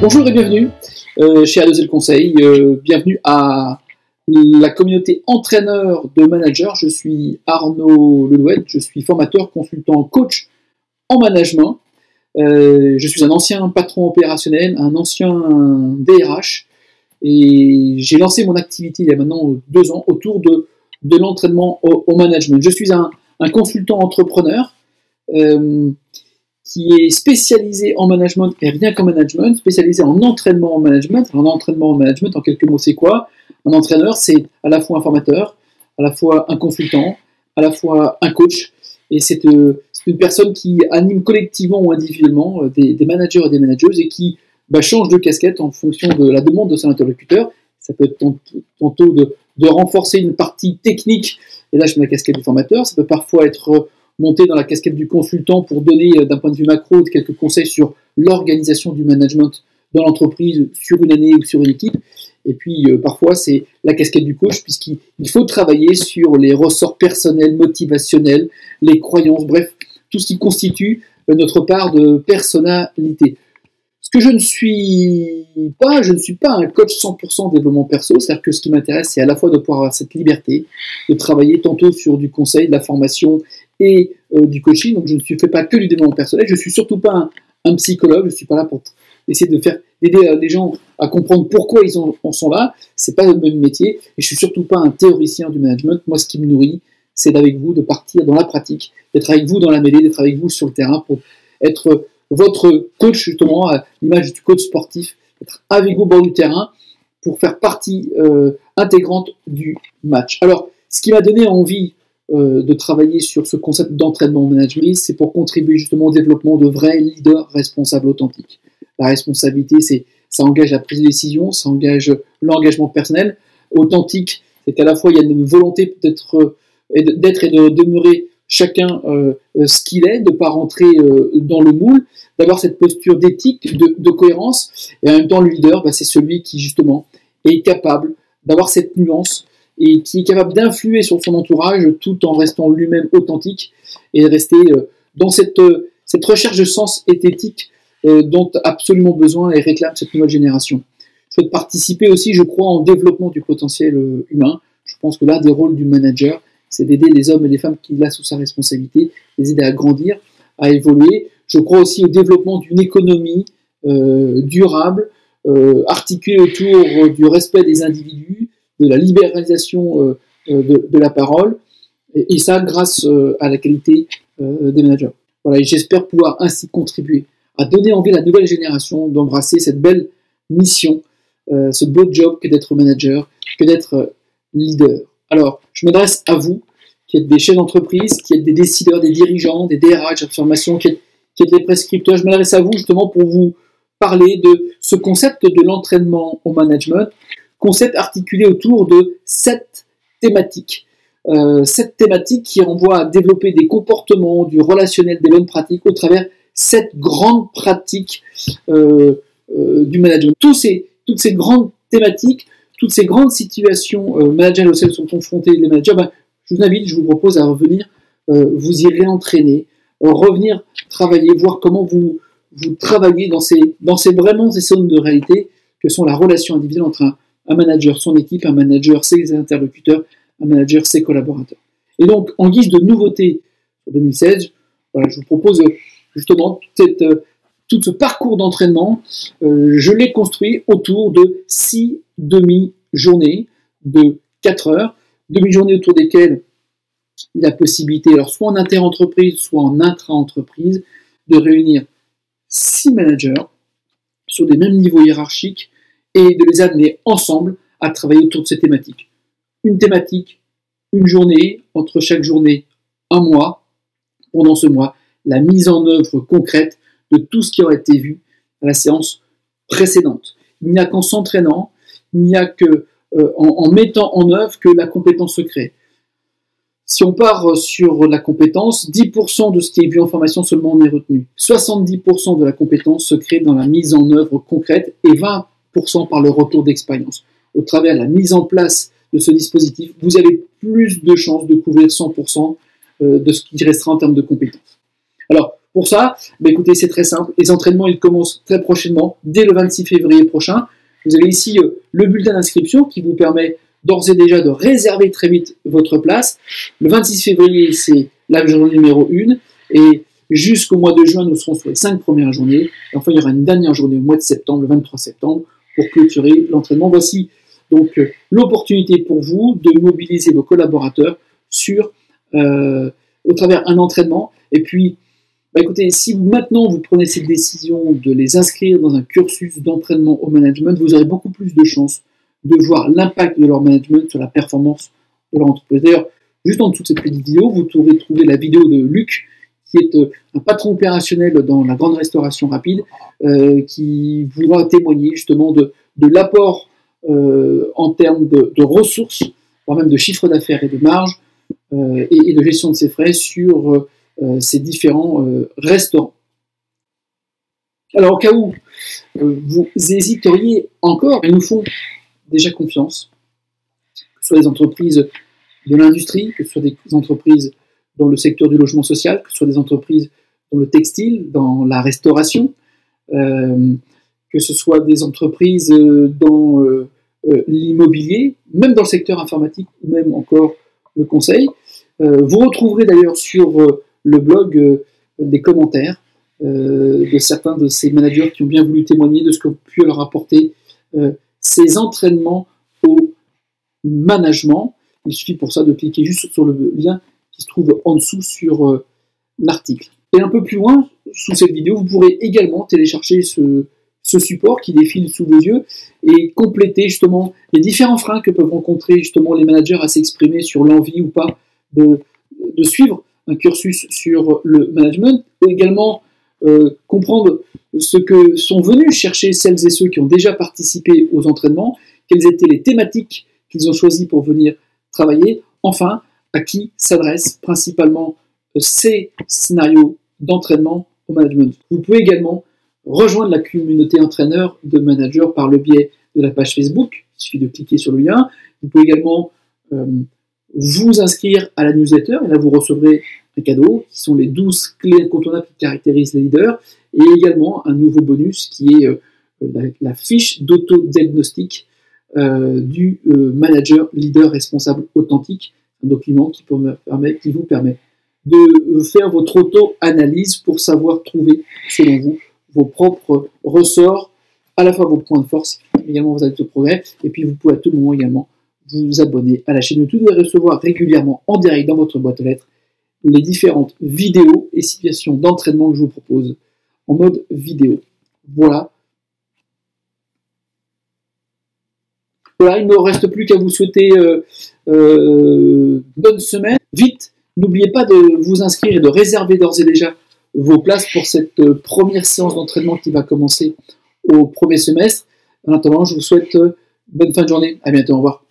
Bonjour et bienvenue chez A2L Conseil. Bienvenue à la communauté entraîneur de managers. Je suis Arnaud Lelouet, je suis formateur, consultant, coach en management. Je suis un ancien patron opérationnel, un ancien DRH et j'ai lancé mon activité il y a maintenant 2 ans autour de l'entraînement au management. Je suis un consultant entrepreneur qui est spécialisé en management et rien qu'en management, spécialisé en entraînement en management. Alors, l'entraînement en management, en quelques mots, c'est quoi? Un entraîneur, c'est à la fois un formateur, à la fois un consultant, à la fois un coach, et c'est une personne qui anime collectivement ou individuellement des managers et des manageuses et qui change de casquette en fonction de la demande de son interlocuteur. Ça peut être tantôt de renforcer une partie technique, et là je mets la casquette du formateur. Ça peut parfois être monter dans la casquette du consultant pour donner d'un point de vue macro quelques conseils sur l'organisation du management dans l'entreprise sur une année ou sur une équipe. Et puis parfois c'est la casquette du coach puisqu'il faut travailler sur les ressorts personnels, motivationnels, les croyances, bref, tout ce qui constitue notre part de personnalité. Ce que je ne suis pas un coach 100% développement perso, c'est-à-dire que ce qui m'intéresse, c'est à la fois de pouvoir avoir cette liberté de travailler tantôt sur du conseil, de la formation et du coaching. Donc je ne fais pas que du développement personnel, je suis surtout pas un psychologue, je suis pas là pour essayer d'aider les gens à comprendre pourquoi ils en sont là, c'est pas le même métier, et je suis surtout pas un théoricien du management. Moi ce qui me nourrit, c'est d'avec vous, de partir dans la pratique, d'être avec vous dans la mêlée, d'être avec vous sur le terrain pour être votre coach, justement, à l'image du coach sportif, être avec vous au bord du terrain pour faire partie intégrante du match. Alors, ce qui m'a donné envie de travailler sur ce concept d'entraînement management, c'est pour contribuer justement au développement de vrais leaders responsables authentiques. La responsabilité, ça engage la prise de décision, ça engage l'engagement personnel. Authentique, c'est qu'à la fois il y a une volonté d'être et de demeurer chacun ce qu'il est, de ne pas rentrer dans le moule, d'avoir cette posture d'éthique, de cohérence, et en même temps le leader, c'est celui qui justement est capable d'avoir cette nuance et qui est capable d'influer sur son entourage tout en restant lui-même authentique et rester dans cette recherche de sens et d'éthique dont a absolument besoin et réclame cette nouvelle génération. Je souhaite participer aussi, je crois, en développement du potentiel humain. Je pense que l'un des rôles du manager, c'est d'aider les hommes et les femmes qu'il a sous sa responsabilité, les aider à grandir, à évoluer. Je crois aussi au développement d'une économie durable, articulée autour du respect des individus, de la libéralisation de la parole, et ça grâce à la qualité des managers. Voilà, et j'espère pouvoir ainsi contribuer à donner envie à la nouvelle génération d'embrasser cette belle mission, ce beau job que d'être manager, que d'être leader. Alors, je m'adresse à vous, qui êtes des chefs d'entreprise, qui êtes des décideurs, des dirigeants, des DRH, de formation, qui êtes des prescripteurs. Je m'adresse à vous justement pour vous parler de ce concept de l'entraînement au management, concept articulé autour de 7 thématiques. 7 thématiques qui renvoient à développer des comportements, du relationnel, des bonnes pratiques au travers 7 grandes pratiques du management. Toutes ces grandes thématiques, toutes ces grandes situations managériales auxquelles sont confrontés les managers, je vous invite, je vous propose à revenir vous y réentraîner, revenir travailler, voir comment vous travaillez dans ces zones de réalité que sont la relation individuelle entre un manager, son équipe, un manager, ses interlocuteurs, un manager, ses collaborateurs. Et donc, en guise de nouveauté pour 2016, voilà, je vous propose justement tout ce parcours d'entraînement, je l'ai construit autour de 6 demi-journées de 4 heures, demi-journées autour desquelles il y a la possibilité, alors soit en inter-entreprise, soit en intra-entreprise, de réunir 6 managers sur des mêmes niveaux hiérarchiques et de les amener ensemble à travailler autour de ces thématiques. Une thématique, une journée, entre chaque journée, un mois, pendant ce mois, la mise en œuvre concrète de tout ce qui aurait été vu à la séance précédente. Il n'y a qu'en s'entraînant, il n'y a que en mettant en œuvre que la compétence se crée. Si on part sur la compétence, 10% de ce qui est vu en formation seulement en est retenu. 70% de la compétence se crée dans la mise en œuvre concrète et 20% par le retour d'expérience. Au travers de la mise en place de ce dispositif, vous avez plus de chances de couvrir 100% de ce qui restera en termes de compétences. Alors, Pour ça, écoutez, c'est très simple. Les entraînements, ils commencent très prochainement, dès le 26 février prochain. Vous avez ici le bulletin d'inscription qui vous permet d'ores et déjà de réserver très vite votre place. Le 26 février, c'est la journée numéro 1. Et jusqu'au mois de juin, nous serons sur les 5 premières journées. Et enfin, il y aura une dernière journée au mois de septembre, le 23 septembre, pour clôturer l'entraînement. Voici donc l'opportunité pour vous de mobiliser vos collaborateurs au travers un entraînement. Et puis, écoutez, si maintenant vous prenez cette décision de les inscrire dans un cursus d'entraînement au management, vous aurez beaucoup plus de chances de voir l'impact de leur management sur la performance de leur entreprise. D'ailleurs, juste en dessous de cette petite vidéo, vous pourrez trouver la vidéo de Luc, qui est un patron opérationnel dans la grande restauration rapide, qui pourra témoigner justement de l'apport en termes de ressources, voire même de chiffre d'affaires et de marge, et de gestion de ses frais sur ces différents restaurants. Alors, au cas où vous hésiteriez encore, ils nous font déjà confiance, que ce soit des entreprises de l'industrie, que ce soit des entreprises dans le secteur du logement social, que ce soit des entreprises dans le textile, dans la restauration, que ce soit des entreprises dans l'immobilier, même dans le secteur informatique ou même encore le conseil. Vous retrouverez d'ailleurs sur le blog des commentaires de certains de ces managers qui ont bien voulu témoigner de ce que vous pu leur apporter ces entraînements au management. Il suffit pour ça de cliquer juste sur le lien qui se trouve en dessous sur l'article. Et un peu plus loin, sous cette vidéo, vous pourrez également télécharger ce support qui défile sous vos yeux et compléter justement les différents freins que peuvent rencontrer justement les managers à s'exprimer sur l'envie ou pas de suivre un cursus sur le management, et également comprendre ce que sont venus chercher celles et ceux qui ont déjà participé aux entraînements, quelles étaient les thématiques qu'ils ont choisies pour venir travailler, enfin, à qui s'adressent principalement ces scénarios d'entraînement au management. Vous pouvez également rejoindre la communauté entraîneur de managers par le biais de la page Facebook, il suffit de cliquer sur le lien. Vous pouvez également vous inscrire à la newsletter, et là vous recevrez un cadeau, qui sont les 12 clés incontournables qui caractérisent les leaders, et également un nouveau bonus qui est la fiche d'autodiagnostic du manager leader responsable authentique, un document qui vous permet de faire votre auto-analyse pour savoir trouver, selon vous, vos propres ressorts, à la fois vos points de force, mais également vos axes de progrès, et puis vous pouvez à tout moment également vous abonner à la chaîne YouTube et recevoir régulièrement en direct dans votre boîte aux lettres les différentes vidéos et situations d'entraînement que je vous propose en mode vidéo. Voilà. Voilà, il ne me reste plus qu'à vous souhaiter bonne semaine. Vite, n'oubliez pas de vous inscrire et de réserver d'ores et déjà vos places pour cette première séance d'entraînement qui va commencer au premier semestre. En attendant, je vous souhaite bonne fin de journée. À bientôt, au revoir.